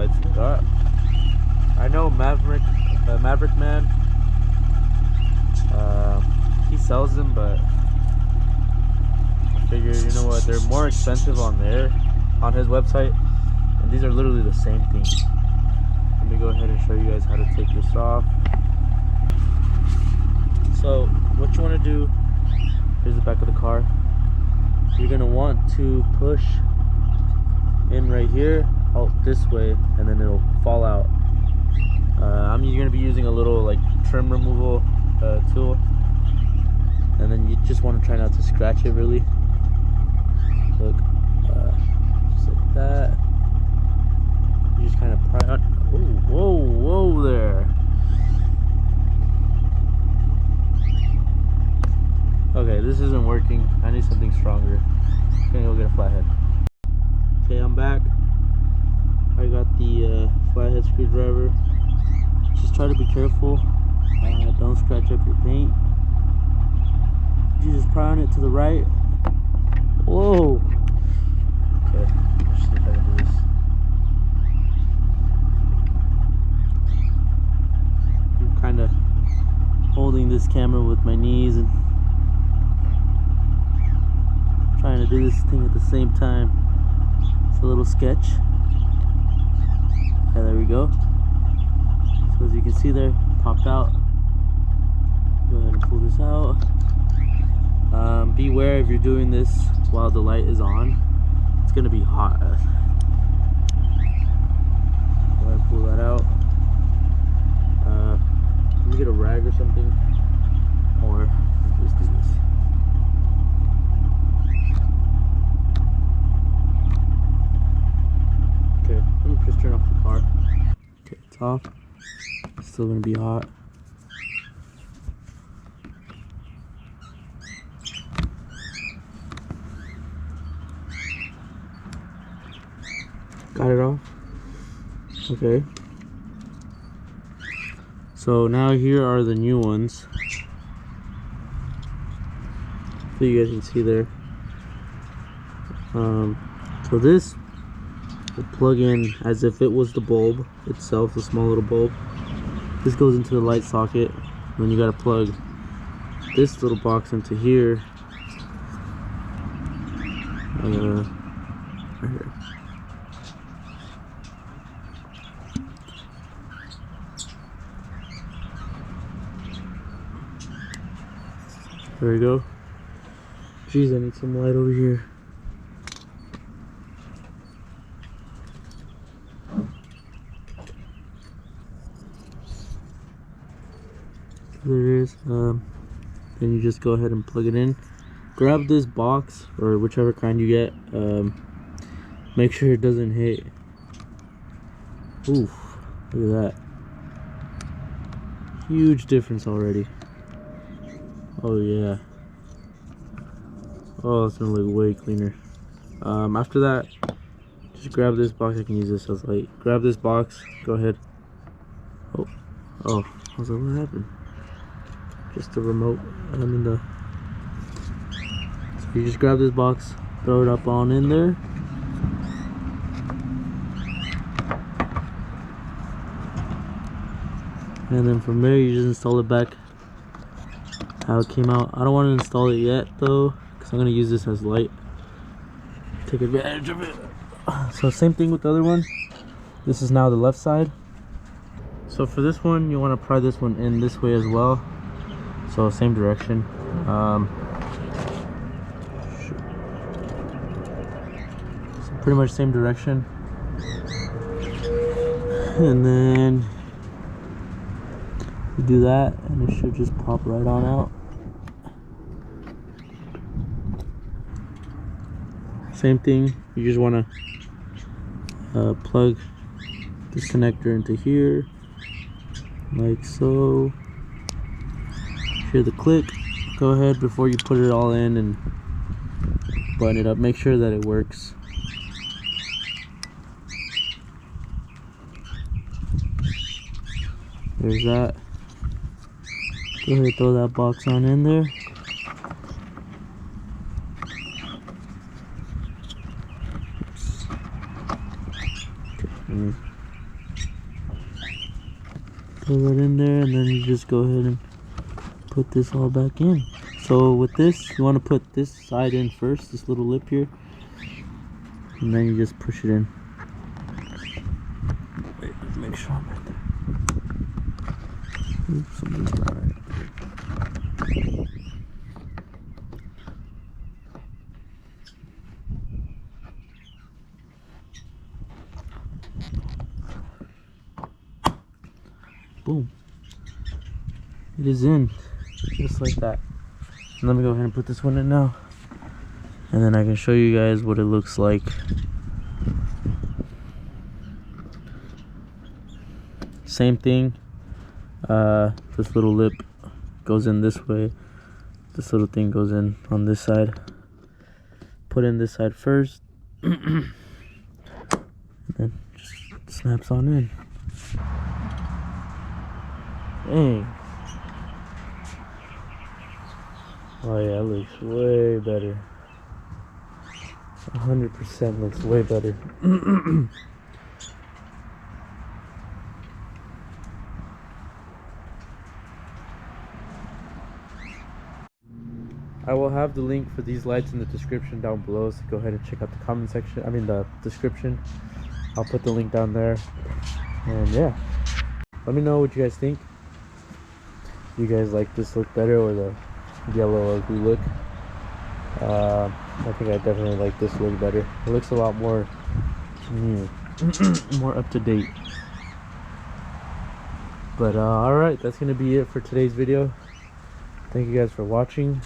lights. I know Maverick Man. He sells them, but I figure, you know what, they're more expensive on his website, and these are literally the same thing. Let me go ahead and show you guys how to take this off. So what you want to do, here's the back of the car. You're gonna want to push in right here, out this way, and then it'll fall out. I'm gonna be using a little like trim removal tool, and then you just want to try not to scratch it really. Look, just like that. You just kind of pry on. Whoa there. Okay, this isn't working. I need something stronger. I'm gonna go get a flathead. Okay, I'm back. I got the flathead screwdriver. Just try to be careful. Don't scratch up your paint. You just pry on it to the right. Whoa. Okay, let's see if I can do this. I'm kind of holding this camera with my knees and trying to do this thing at the same time. It's a little sketch. Okay, there we go. So as you can see there, popped out. Go ahead and pull this out. Beware if you're doing this while the light is on. It's gonna be hot. Go ahead and pull that out. Let me get a rag or something, or just do this. Okay, let me just turn off the car. Okay, it's off. It's still gonna be hot. Got it off. Okay. So now here are the new ones. So you guys can see there. So this will plug in as if it was the bulb itself, the small little bulb. This goes into the light socket. Then you gotta plug this little box into here. Right here. There we go. Jeez, I need some light over here. There it is. Then you just go ahead and plug it in. Grab this box or whichever kind you get. Make sure it doesn't hit. Oof, look at that. Huge difference already. Oh yeah. Oh, it's gonna look way cleaner. After that, just grab this box. I can use this as light. Grab this box. Go ahead. Oh, I was like, what happened? Just the remote. So you just grab this box, throw it up on in there. And then from there, you just install it back how it came out. I don't want to install it yet though, because I'm going to use this as light. Take advantage of it. So same thing with the other one. This is now the left side. So for this one, you want to pry this one in this way as well. So same direction. So pretty much same direction. And then you do that and it should just pop right on out. Same thing, you just want to plug this connector into here like so. Hear the click. Go ahead before you put it all in and button it up, make sure that it works. There's that. Go ahead and throw that box on in there. Oops. Okay. Put it in there, and then you just go ahead and put this all back in. So with this, you want to put this side in first, this little lip here, and then you just push it in. Wait, let's make sure I'm right there. Oops, something's not right. Boom. It is in, just like that. Let me go ahead and put this one in now, and then I can show you guys what it looks like. Same thing. This little lip goes in this way. This little thing goes in on this side. Put in this side first, and then just snaps on in. Dang. Oh yeah, it looks way better. 100% looks way better. I will have the link for these lights in the description down below, so go ahead and check out the comment section. I mean the description. I'll put the link down there. And yeah, let me know what you guys think. Do you guys like this look better, or the yellow ugly look? I think I definitely like this look better. It looks a lot more more up to date. But alright, that's gonna be it for today's video. Thank you guys for watching.